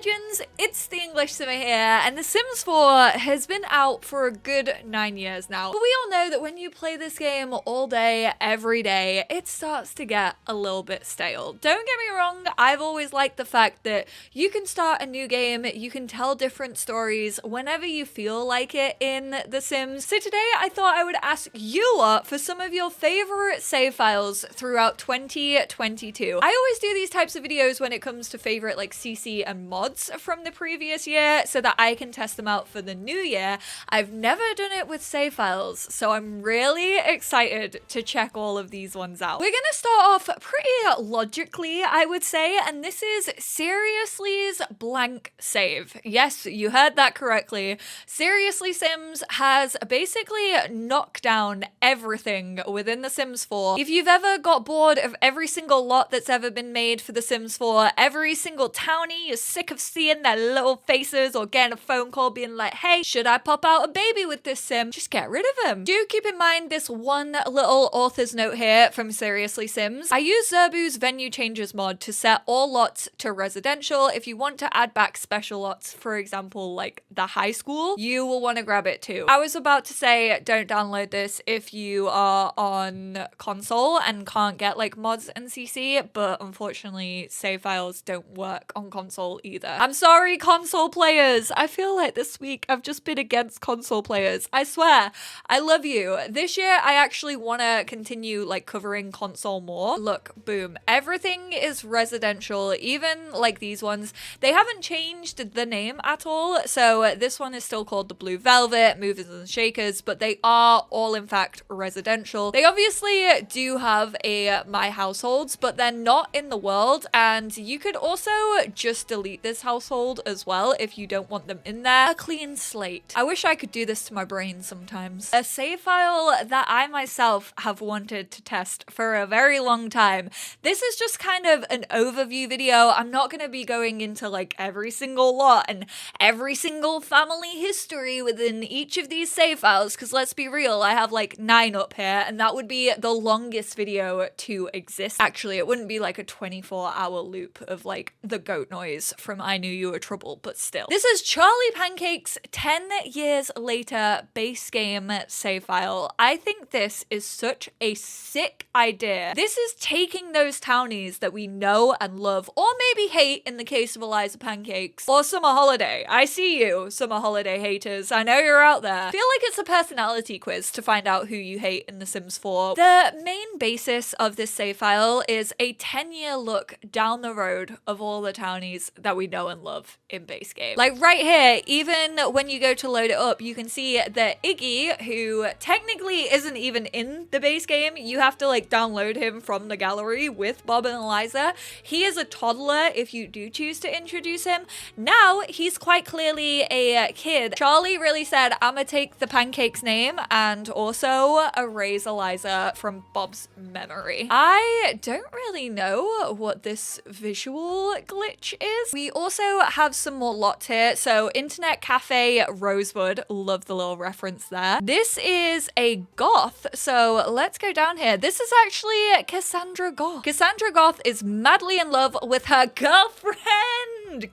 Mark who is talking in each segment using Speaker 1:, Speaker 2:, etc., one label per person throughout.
Speaker 1: legends, it's the EnglishSimmer here, and The Sims 4 has been out for a good 9 years now. But we all know that when you play this game all day, every day, it starts to get a little bit stale. Don't get me wrong, I've always liked the fact that you can start a new game, you can tell different stories whenever you feel like it in The Sims. So today I thought I would ask you lot for some of your favorite save files throughout 2022. I always do these types of videos when it comes to favorite like CC and mods from the previous year so that I can test them out for the new year. I've never done it with save files, so I'm really excited to check all of these ones out. We're gonna start off pretty logically, I would say, and this is Seriously's blank save. Yes, you heard that correctly. Seriously Sims has basically knocked down everything within The Sims 4. If you've ever got bored of every single lot that's ever been made for The Sims 4, every single townie, you're sick of seeing their little faces or getting a phone call being like, hey, should I pop out a baby with this sim? Just get rid of him. Do keep in mind this one little author's note here from Seriously Sims. I use Zerbu's venue changes mod to set all lots to residential. If you want to add back special lots, for example, like the high school, you will want to grab it too. I was about to say don't download this if you are on console and can't get like mods and CC, but unfortunately save files don't work on console either. I'm sorry, console players. I feel like this week I've just been against console players. I swear, I love you. This year I actually want to continue like covering console more. Look, boom, everything is residential, even like these ones. They haven't changed the name at all, so this one is still called the Blue Velvet, Movers and Shakers, but they are all in fact residential. They obviously do have a My Households, but they're not in the world, and you could also just delete this household as well if you don't want them in there. A clean slate. I wish I could do this to my brain sometimes. A save file that I myself have wanted to test for a very long time. This is just kind of an overview video. I'm not going to be going into like every single lot and every single family history within each of these save files, because let's be real, I have like 9 up here, and that would be the longest video to exist. Actually, it wouldn't be like a 24-hour loop of like the goat noise from I Knew You Were Trouble, but still. This is Charlie Pancake's 10 years later base game save file. I think this is such a sick idea. This is taking those townies that we know and love, or maybe hate in the case of Eliza Pancakes, or Summer Holiday. I see you, Summer Holiday haters. I know you're out there. I feel like it's a personality quiz to find out who you hate in The Sims 4. The main basis of this save file is a 10-year look down the road of all the townies that we know and love in base game. Like right here, even when you go to load it up, you can see that Iggy, who technically isn't even in the base game, you have to like download him from the gallery with Bob and Eliza. He is a toddler if you do choose to introduce him. Now he's quite clearly a kid. Charlie really said, I'm gonna take the Pancake's name and also erase Eliza from Bob's memory. I don't really know what this visual glitch is. We also have some more lots here. So Internet Cafe Rosewood, love the little reference there. This is a goth, so let's go down here. This is actually Cassandra Goth. Cassandra Goth is madly in love with her girlfriend.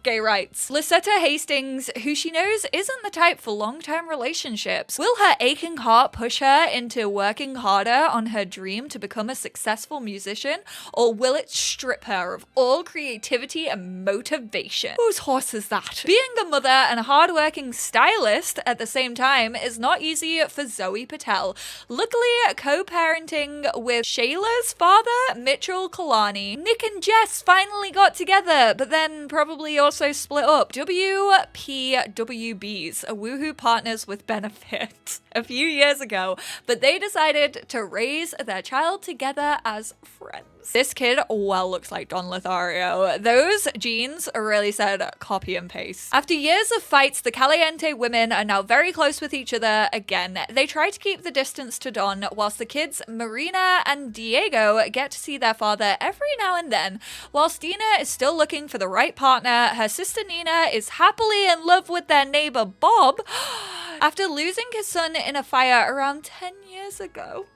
Speaker 1: Gay rights. Lisetta Hastings, who she knows isn't the type for long-term relationships. Will her aching heart push her into working harder on her dream to become a successful musician, or will it strip her of all creativity and motivation? Whose horse is that? Being a mother and a hard-working stylist at the same time is not easy for Zoe Patel. Luckily, co-parenting with Shayla's father, Mitchell Kalani. Nick and Jess finally got together, but then probably also split up. WPWBs, a woohoo partners with benefits, a few years ago, but they decided to raise their child together as friends. This kid well looks like Don Lothario. Those jeans really said copy and paste. After years of fights, the Caliente women are now very close with each other again. They try to keep the distance to Don, whilst the kids Marina and Diego get to see their father every now and then. Whilst Dina is still looking for the right partner, her sister Nina is happily in love with their neighbor Bob after losing his son in a fire around 10 years ago.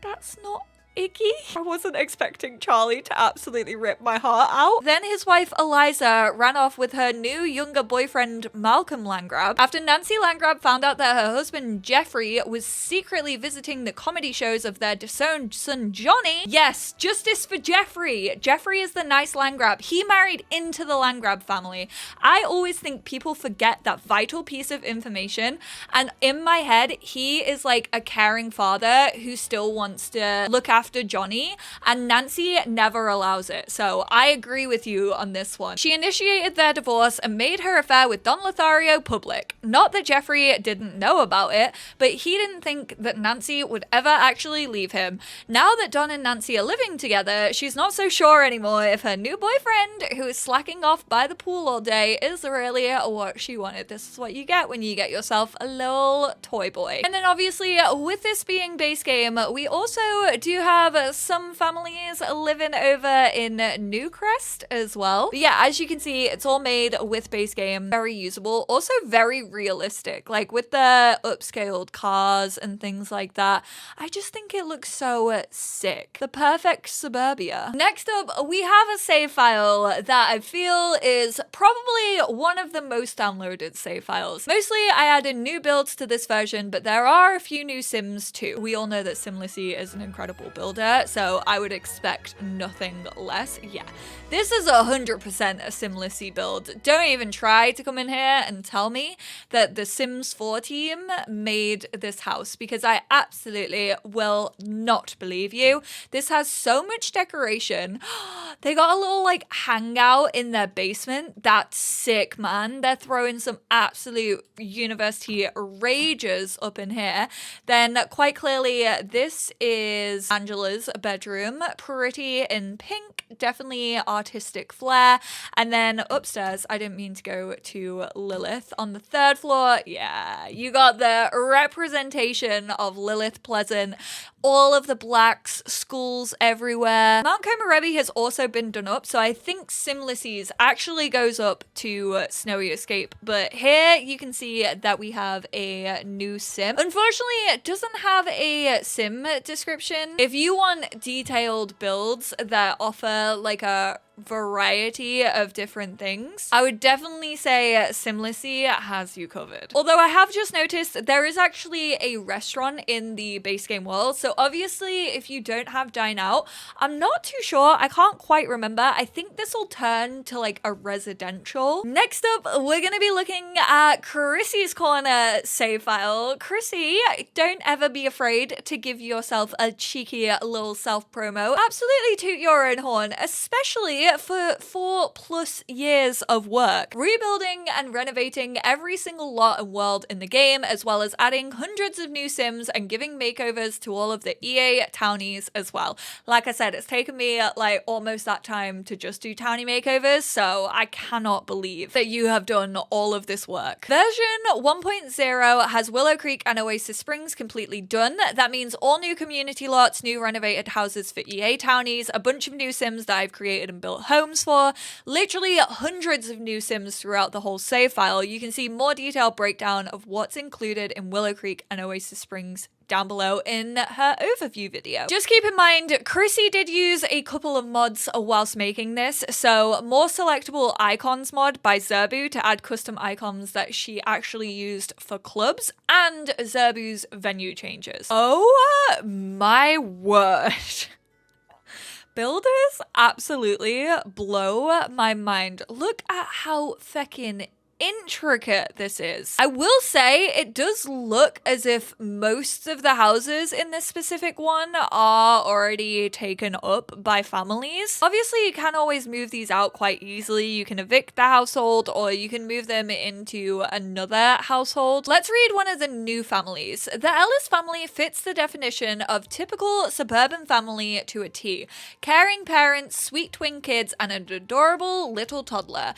Speaker 1: That's not icky. I wasn't expecting Charlie to absolutely rip my heart out. Then his wife Eliza ran off with her new younger boyfriend Malcolm Landgrab after Nancy Landgrab found out that her husband Jeffrey was secretly visiting the comedy shows of their disowned son Johnny. Yes, justice for Jeffrey. Jeffrey is the nice Landgrab. He married into the Landgrab family. I always think people forget that vital piece of information, and in my head he is like a caring father who still wants to look after Johnny, and Nancy never allows it. So I agree with you on this one. She initiated their divorce and made her affair with Don Lothario public. Not that Jeffrey didn't know about it, but he didn't think that Nancy would ever actually leave him. Now that Don and Nancy are living together, she's not so sure anymore if her new boyfriend, who is slacking off by the pool all day, is really what she wanted. This is what you get when you get yourself a little toy boy. And then obviously, with this being base game, we also do have some families living over in New Crest as well. But yeah, as you can see, it's all made with base game. Very usable. Also very realistic. Like with the upscaled cars and things like that. I just think it looks so sick. The perfect suburbia. Next up, we have a save file that I feel is probably one of the most downloaded save files. Mostly I added new builds to this version, but there are a few new Sims too. We all know that Simlissy is an incredible builder, so I would expect nothing less. Yeah, this is 100% a Simlissy build. Don't even try to come in here and tell me that the Sims 4 team made this house, because I absolutely will not believe you. This has so much decoration. They got a little like hangout in their basement. That's sick, man. They're throwing some absolute university rages up in here. Then quite clearly, this is Angela's bedroom. Pretty in pink, definitely artistic flair. And then upstairs, I didn't mean to go to Lilith. On the third floor, yeah, you got the representation of Lilith Pleasant. All of the blacks, schools everywhere. Mount Komorebi has also been done up, so I think Simlissy's actually goes up to Snowy Escape. But here you can see that we have a new sim. Unfortunately, it doesn't have a sim description. If you want detailed builds that offer like a variety of different things, I would definitely say Simlissy has you covered. Although I have just noticed there is actually a restaurant in the base game world, so obviously if you don't have Dine Out, I'm not too sure, I can't quite remember. I think this will turn to like a residential. Next up, we're gonna be looking at Chrissys Corner save file. Chrissy, don't ever be afraid to give yourself a cheeky little self-promo. Absolutely toot your own horn, especially for 4+ years of work, rebuilding and renovating every single lot and world in the game, as well as adding hundreds of new Sims and giving makeovers to all of the EA townies as well. Like I said, it's taken me like almost that time to just do townie makeovers, so I cannot believe that you have done all of this work. Version 1.0 has Willow Creek and Oasis Springs completely done. That means all new community lots, new renovated houses for EA townies, a bunch of new Sims that I've created and built homes for, literally hundreds of new Sims throughout the whole save file. You can see more detailed breakdown of what's included in Willow Creek and Oasis Springs down below in her overview video. Just keep in mind, Chrissy did use a couple of mods whilst making this, so More Selectable Icons mod by Zerbu to add custom icons that she actually used for clubs, and Zerbu's venue changes. Oh my word. Builders absolutely blow my mind. Look at how feckin' intricate this is. I will say it does look as if most of the houses in this specific one are already taken up by families. Obviously, you can always move these out quite easily. You can evict the household or you can move them into another household. Let's read one of the new families. The Ellis family fits the definition of typical suburban family to a T. Caring parents, sweet twin kids, and an adorable little toddler.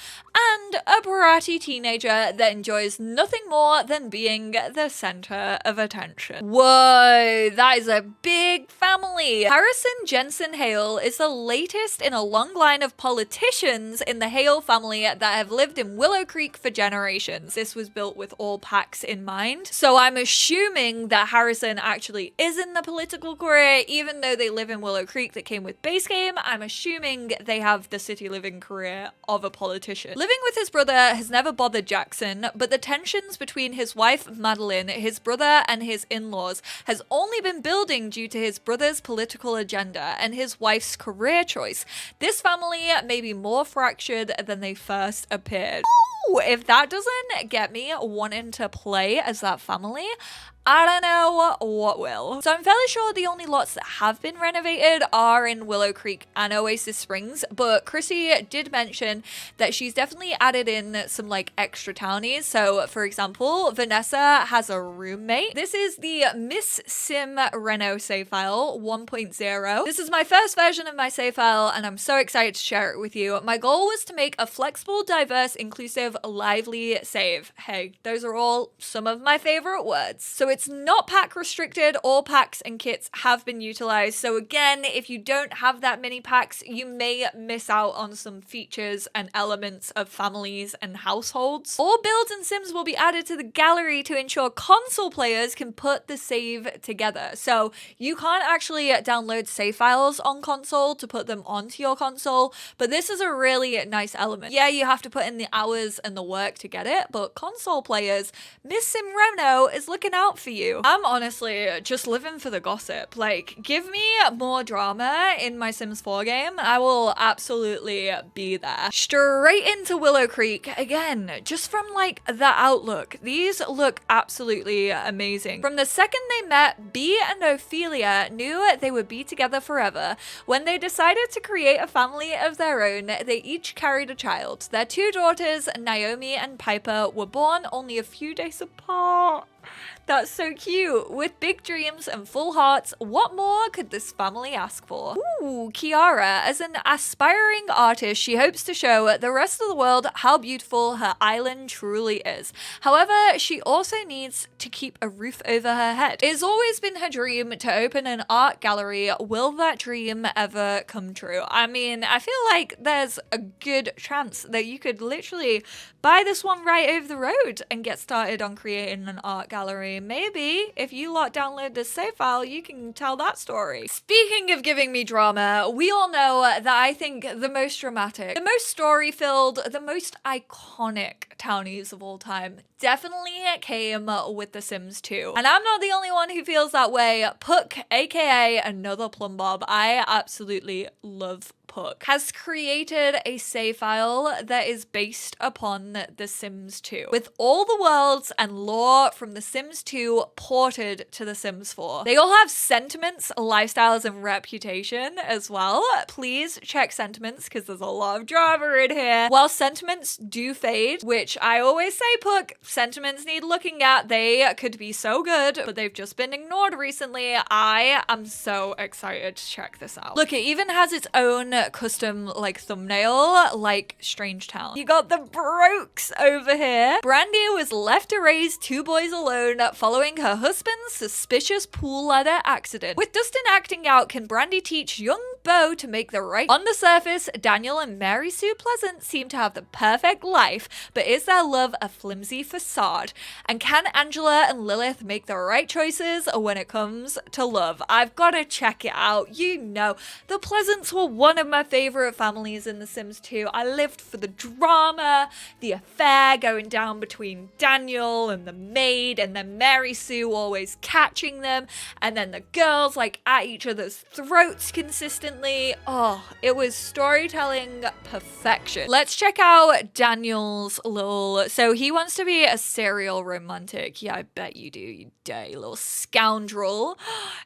Speaker 1: and a bratty teenager that enjoys nothing more than being the center of attention. Whoa, that is a big family. Harrison Jensen Hale is the latest in a long line of politicians in the Hale family that have lived in Willow Creek for generations. This was built with all packs in mind. So I'm assuming that Harrison actually is in the political career, even though they live in Willow Creek that came with base game. I'm assuming they have the city living career of a politician. Living with his brother has never bothered Jackson, but the tensions between his wife Madeline, his brother, and his in-laws has only been building due to his brother's political agenda and his wife's career choice. This family may be more fractured than they first appeared. Ooh, if that doesn't get me wanting to play as that family, I don't know what will. So I'm fairly sure the only lots that have been renovated are in Willow Creek and Oasis Springs, but Chrissy did mention that she's definitely added in some like extra townies. So for example, Vanessa has a roommate. This is the Miss Simrano save file 1.0. This is my first version of my save file and I'm so excited to share it with you. My goal was to make a flexible, diverse, inclusive, lively save. Hey, those are all some of my favorite words. So it's not pack restricted. All packs and kits have been utilized. So again, if you don't have that many packs, you may miss out on some features and elements of families and households. All builds and sims will be added to the gallery to ensure console players can put the save together. So you can't actually download save files on console to put them onto your console, but this is a really nice element. Yeah, you have to put in the hours and the work to get it, but console players, Miss Simrano is looking out for you. I'm honestly just living for the gossip. Like, give me more drama in my Sims 4 game. I will absolutely be there. Straight into Willow Creek. Again, just from like the outlook, these look absolutely amazing. From the second they met, Bea and Ophelia knew they would be together forever. When they decided to create a family of their own, they each carried a child. Their two daughters, Naomi and Piper, were born only a few days apart. That's so cute. With big dreams and full hearts, what more could this family ask for? Ooh, Kiara. As an aspiring artist, she hopes to show the rest of the world how beautiful her island truly is. However, she also needs to keep a roof over her head. It has always been her dream to open an art gallery. Will that dream ever come true? I mean, I feel like there's a good chance that you could literally buy this one right over the road and get started on creating an art gallery. Maybe if you lot download this save file, you can tell that story. Speaking of giving me drama, we all know that I think the most dramatic, the most story-filled, the most iconic townies of all time definitely came with The Sims 2. And I'm not the only one who feels that way. Puck, aka another plum bob, I absolutely love Puck, has created a save file that is based upon The Sims 2, with all the worlds and lore from The Sims 2 ported to The Sims 4. They all have sentiments, lifestyles, and reputation as well. Please check sentiments because there's a lot of drama in here. While sentiments do fade, which I always say, Puck, sentiments need looking at. They could be so good, but they've just been ignored recently. I am so excited to check this out. Look, it even has its own custom like thumbnail, like Strange Town. You got the Brokes over here. Brandy was left to raise two boys alone following her husband's suspicious pool ladder accident. With Dustin acting out, can Brandy teach young Beau to make the right? On the surface, Daniel and Mary Sue Pleasant seem to have the perfect life, but is their love a flimsy facade? And can Angela and Lilith make the right choices when it comes to love? I've got to check it out. You know, the Pleasants were one of my favorite families in The Sims 2. I lived for the drama, the affair going down between Daniel and the maid, and then Mary Sue always catching them, and then the girls like at each other's throats consistently. Oh, it was storytelling perfection. Let's check out Daniel's little, so he wants to be a serial romantic. Yeah, I bet you do, you dirty little scoundrel.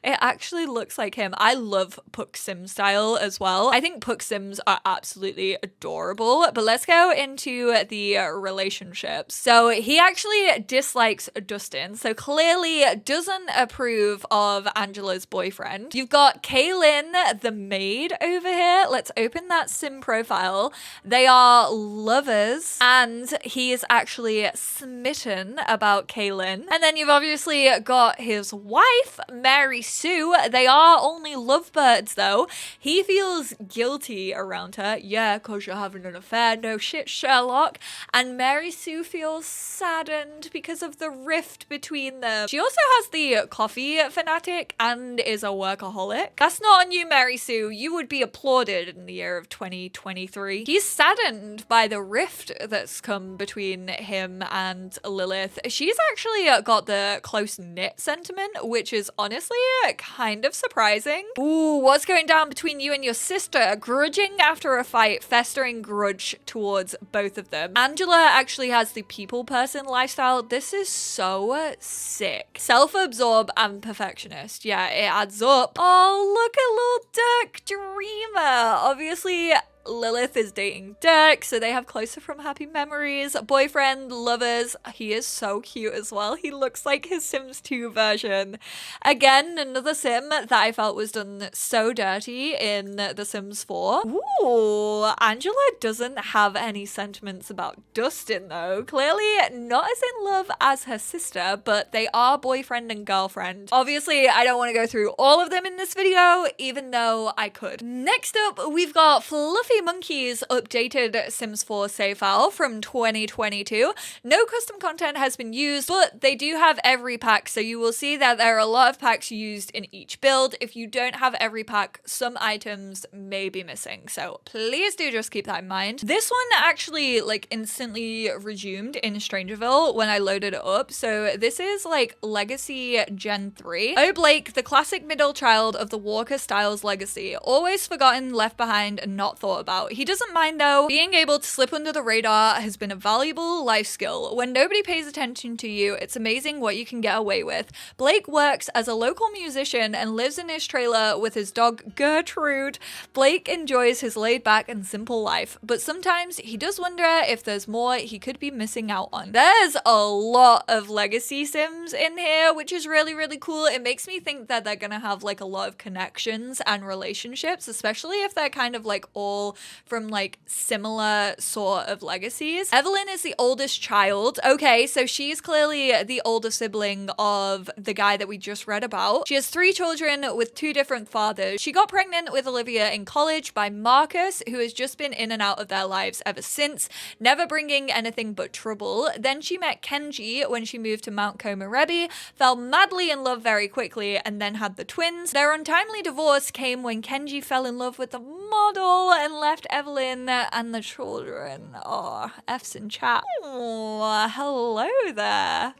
Speaker 1: It actually looks like him. I love Puck Sim style as well. I think Puck Sims are absolutely adorable, but let's go into the relationships. So he actually dislikes Dustin, so clearly doesn't approve of Angela's boyfriend. You've got Kaylin, the made over here. Let's open that sim profile. They are lovers, and he is actually smitten about Kaylin. And then you've obviously got his wife, Mary Sue. They are only lovebirds though. He feels guilty around her. Yeah, cause you're having an affair. No shit, Sherlock. And Mary Sue feels saddened because of the rift between them. She also has the coffee fanatic and is a workaholic. That's not on you, Mary Sue. You would be applauded in the year of 2023. He's saddened by the rift that's come between him and Lilith. She's actually got the close-knit sentiment, which is honestly kind of surprising. Ooh, what's going down between you and your sister? Grudging after a fight, festering grudge towards both of them. Angela actually has the people person lifestyle. This is so sick. Self-absorbed and perfectionist. Yeah, it adds up. Oh, look at little Dirk Dreamer. Obviously, Lilith is dating Dirk, so they have closer from happy memories. Boyfriend, lovers. He is so cute as well. He looks like his Sims 2 version. Again, another sim that I felt was done so dirty in The Sims 4. Ooh, Angela doesn't have any sentiments about Dustin though. Clearly not as in love as her sister, but they are boyfriend and girlfriend. Obviously, I don't want to go through all of them in this video, even though I could. Next up, we've got Fluffy Monkey's updated Sims 4 save file from 2022. No custom content has been used, but they do have every pack, so you will see that there are a lot of packs used in each build. If you don't have every pack, some items may be missing, so please do just keep that in mind. This one actually like instantly resumed in Strangerville when I loaded it up, so this is like Legacy Gen 3. Oh, Blake, the classic middle child of the Walker Styles legacy, always forgotten, left behind, and not thought about. He doesn't mind though. Being able to slip under the radar has been a valuable life skill. When nobody pays attention to you, it's amazing what you can get away with. Blake works as a local musician and lives in his trailer with his dog Gertrude. Blake enjoys his laid back and simple life, but sometimes he does wonder if there's more he could be missing out on. There's a lot of legacy Sims in here, which is really, really cool. It makes me think that they're gonna have like a lot of connections and relationships, especially if they're kind of like all from like similar sort of legacies. Evelyn is the oldest child. Okay, so she's clearly the older sibling of the guy that we just read about. She has 3 children with 2 different fathers. She got pregnant with Olivia in college by Marcus, who has just been in and out of their lives ever since, never bringing anything but trouble. Then she met Kenji when she moved to Mount Komorebi, fell madly in love very quickly, and then had the twins. Their untimely divorce came when Kenji fell in love with the model and left Evelyn and the children. Oh, F's in chat. Oh, hello there.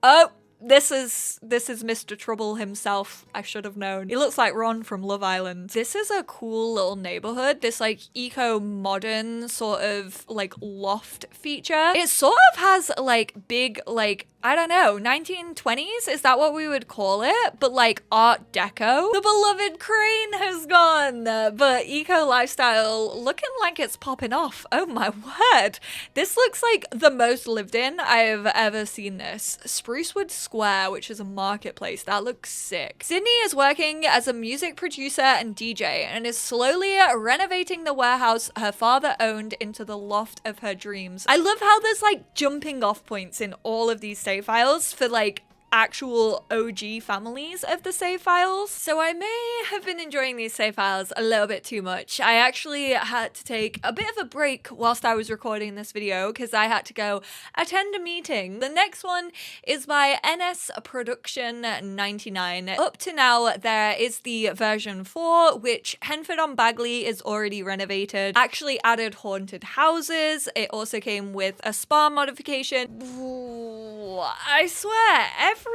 Speaker 1: Oh, this is Mr. Trouble himself. I should have known. He looks like Ron from Love Island. This is a cool little neighborhood. This like eco-modern sort of like loft feature. It sort of has like big like, I don't know, 1920s? Is that what we would call it? But like Art Deco. The beloved crane has gone, but eco lifestyle looking like it's popping off. Oh my word. This looks like the most lived in I've ever seen this. Sprucewood Square, which is a marketplace. That looks sick. Sydney is working as a music producer and DJ and is slowly renovating the warehouse her father owned into the loft of her dreams. I love how there's like jumping off points in all of these save files for like actual OG families of the save files. So I may have been enjoying these save files a little bit too much. I actually had to take a bit of a break whilst I was recording this video because I had to go attend a meeting. The next one is by NS Production 99. Up to now, there is the version 4, which Henford on Bagley is already renovated, actually added haunted houses. It also came with a spa modification. Ooh, I swear, every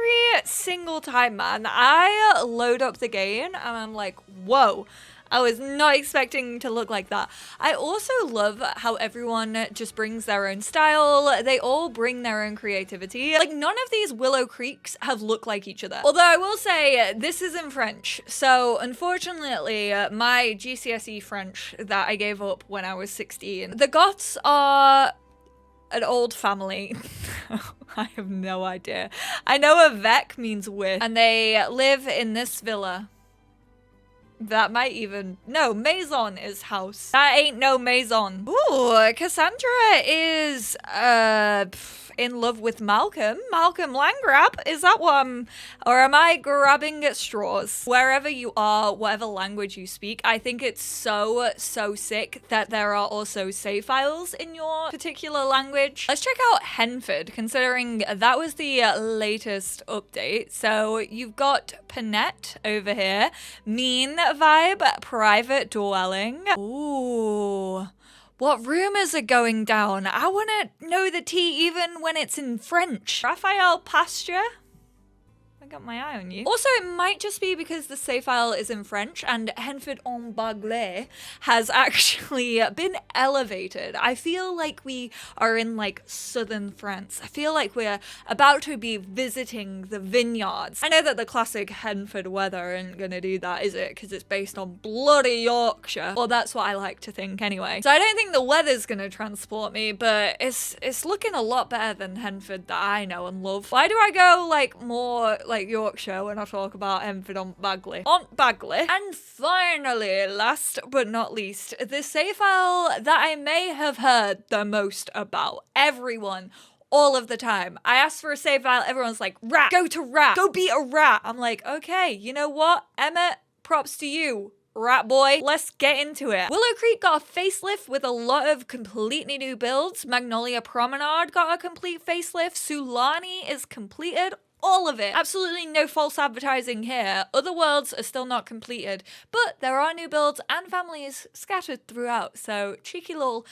Speaker 1: single time, man, I load up the game and I'm like, whoa, I was not expecting to look like that. I also love how everyone just brings their own style. They all bring their own creativity. Like none of these Willow Creeks have looked like each other. Although I will say this is in French. So unfortunately, my GCSE French that I gave up when I was 16, the Goths are an old family. I have no idea. I know a Vec means with, and they live in this villa. That might even... No, Maison is house. That ain't no Maison. Ooh, Cassandra is, in love with Malcolm. Malcolm Landgrab? Is that what I'm... Or am I grabbing at straws? Wherever you are, whatever language you speak, I think it's so sick that there are also save files in your particular language. Let's check out Henford, considering that was the latest update. So you've got Panette over here. Mean vibe, private dwelling. Ooh. What rumors are going down? I want to know the tea even when it's in French. Raphael Pasture? I got my eye on you. Also, it might just be because the save file is in French and Henford en Bagley has actually been elevated. I feel like we are in like southern France. I feel like we're about to be visiting the vineyards. I know that the classic Henford weather isn't gonna do that, is it? Because it's based on bloody Yorkshire. Or that's what I like to think anyway. So I don't think the weather's gonna transport me, but it's looking a lot better than Henford that I know and love. Why do I go like more like Yorkshire when I talk about Henford on Bagley? Aunt Bagley. And finally, last but not least, the save file that I may have heard the most about. Everyone, all of the time. I asked for a save file, everyone's like, rat, go to rat, go beat a rat. I'm like, okay, you know what, Emmett, props to you. Rat boy, let's get into it. Willow Creek got a facelift with a lot of completely new builds. Magnolia Promenade got a complete facelift. Sulani is completed. All of it. Absolutely no false advertising here. Other worlds are still not completed, but there are new builds and families scattered throughout. So cheeky little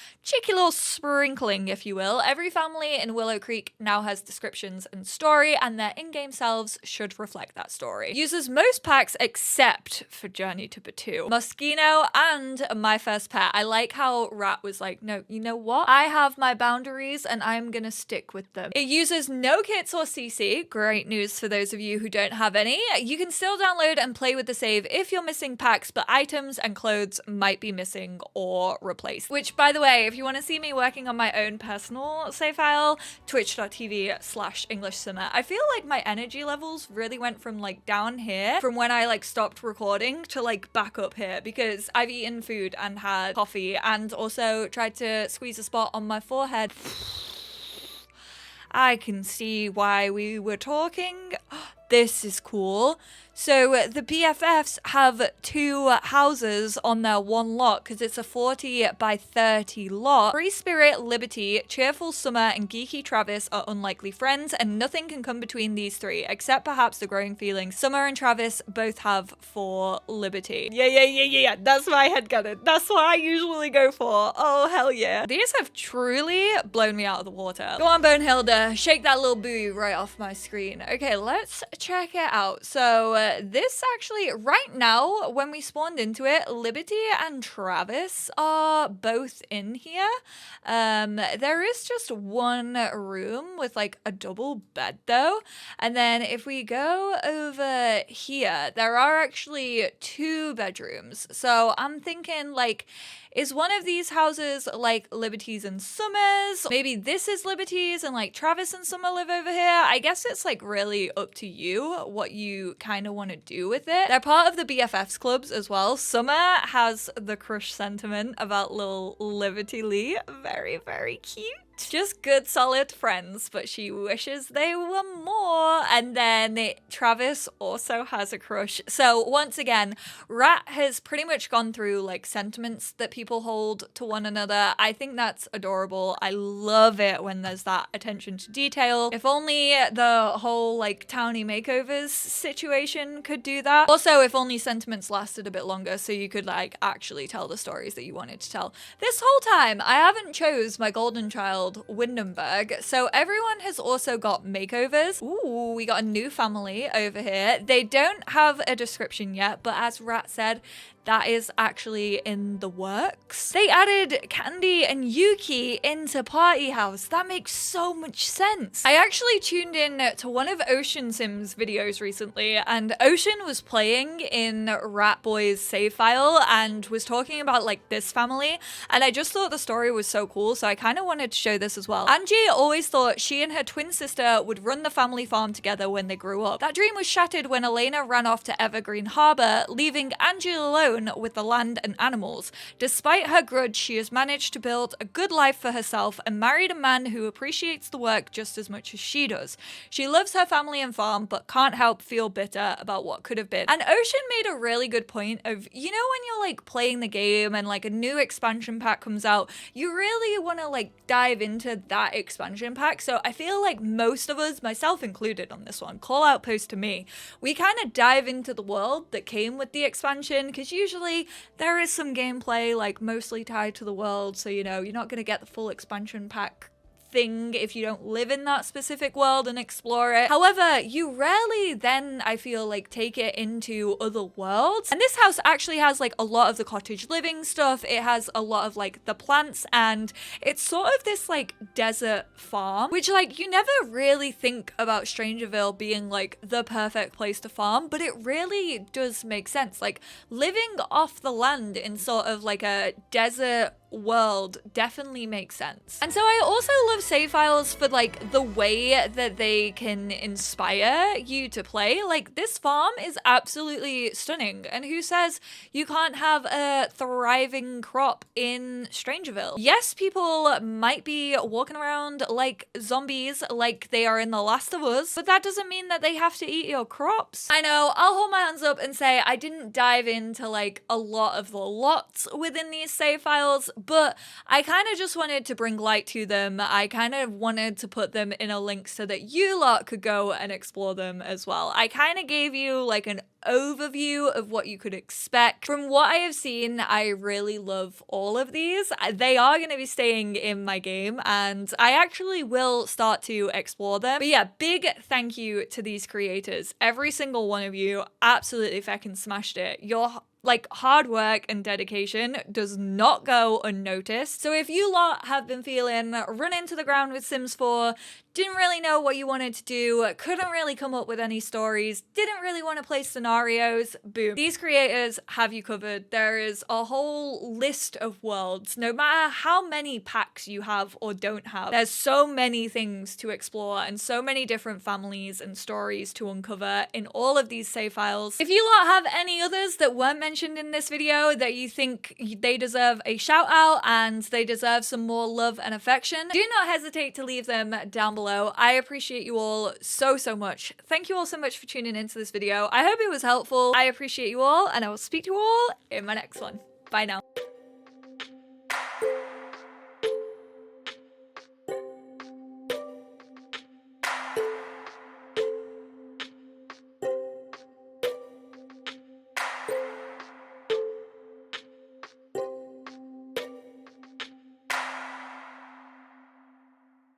Speaker 1: sprinkling, if you will. Every family in Willow Creek now has descriptions and story, and their in-game selves should reflect that story. Uses most packs except for Journey to Batu, Moschino, and My First Pet. I like how Rat was like, no, you know what? I have my boundaries and I'm gonna stick with them. It uses no kits or CC. Great news for those of you who don't have any. You can still download and play with the save if you're missing packs, but items and clothes might be missing or replaced. Which, by the way, if you want to see me working on my own personal save file, twitch.tv/EnglishSimmer. I feel like my energy levels really went from like down here from when I like stopped recording to like back up here because I've eaten food and had coffee and also tried to squeeze a spot on my forehead. I can see why we were talking. This is cool. So the BFFs have 2 houses on their one lot because it's a 40 by 30 lot. Free Spirit, Liberty, Cheerful Summer, and Geeky Travis are unlikely friends, and nothing can come between these 3, except perhaps the growing feelings Summer and Travis both have for Liberty. Yeah. That's my headcanon. That's what I usually go for. Oh, hell yeah. These have truly blown me out of the water. Go on, Bonehilda. Shake that little boo right off my screen. Okay, let's check it out. So, this actually, right now, when we spawned into it, Liberty and Travis are both in here. There is just one room with like a double bed though. And then if we go over here, there are actually 2 bedrooms. So I'm thinking like, is one of these houses like Liberty's and Summer's? Maybe this is Liberty's and like Travis and Summer live over here. I guess it's like really up to you what you kind of want to do with it. They're part of the BFFs clubs as well. Summer has the crush sentiment about little Liberty Lee. Very, very cute. Just good solid friends, but she wishes they were more. And then Travis also has a crush. So once again, Rat has pretty much gone through like sentiments that people hold to one another. I think that's adorable. I love it when there's that attention to detail. If only the whole like townie makeovers situation could do that. Also, if only sentiments lasted a bit longer so you could like actually tell the stories that you wanted to tell. This whole time, I haven't chose my golden child Windenberg, so everyone has also got makeovers. Ooh, we got a new family over here. They don't have a description yet, but as Rat said, that is actually in the works. They added Candy and Yuki into Party House. That makes so much sense. I actually tuned in to one of Ocean Sim's videos recently, and Ocean was playing in Rat Boy's save file and was talking about like this family, and I just thought the story was so cool, so I kind of wanted to show this as well. Angie always thought she and her twin sister would run the family farm together when they grew up. That dream was shattered when Elena ran off to Evergreen Harbor, leaving Angie alone with the land and animals. Despite her grudge, she has managed to build a good life for herself and married a man who appreciates the work just as much as she does. She loves her family and farm, but can't help feel bitter about what could have been. And Ocean made a really good point of, you know, when you're like playing the game and like a new expansion pack comes out, you really want to like dive into that expansion pack. So I feel like most of us, myself included on this one, call out post to me, we kind of dive into the world that came with the expansion, because usually there is some gameplay like mostly tied to the world, so you know, you're not going to get the full expansion pack thing if you don't live in that specific world and explore it. However, you rarely then, I feel like, take it into other worlds. And this house actually has like a lot of the cottage living stuff. It has a lot of like the plants, and it's sort of this like desert farm, which like you never really think about Strangerville being like the perfect place to farm, but it really does make sense. Like living off the land in sort of like a desert world definitely makes sense. And so I also love save files for like the way that they can inspire you to play. Like this farm is absolutely stunning, and who says you can't have a thriving crop in Strangerville? Yes, people might be walking around like zombies like they are in The Last of Us, but that doesn't mean that they have to eat your crops. I know, I'll hold my hands up and say I didn't dive into like a lot of the lots within these save files, but I kind of just wanted to bring light to them. I kind of wanted to put them in a link so that you lot could go and explore them as well. I kind of gave you like an overview of what you could expect. From what I have seen, I really love all of these. They are going to be staying in my game, and I actually will start to explore them. But yeah, big thank you to these creators. Every single one of you absolutely fucking smashed it. Your like hard work and dedication does not go unnoticed. So if you lot have been feeling run into the ground with Sims 4, didn't really know what you wanted to do, couldn't really come up with any stories, didn't really want to play scenarios, boom. These creators have you covered. There is a whole list of worlds. No matter how many packs you have or don't have, there's so many things to explore and so many different families and stories to uncover in all of these save files. If you lot have any others that weren't mentioned in this video that you think they deserve a shout out and they deserve some more love and affection, do not hesitate to leave them down below. I appreciate you all so much. Thank you all so much for tuning into this video. I hope it was helpful. I appreciate you all, and I will speak to you all in my next one. Bye now.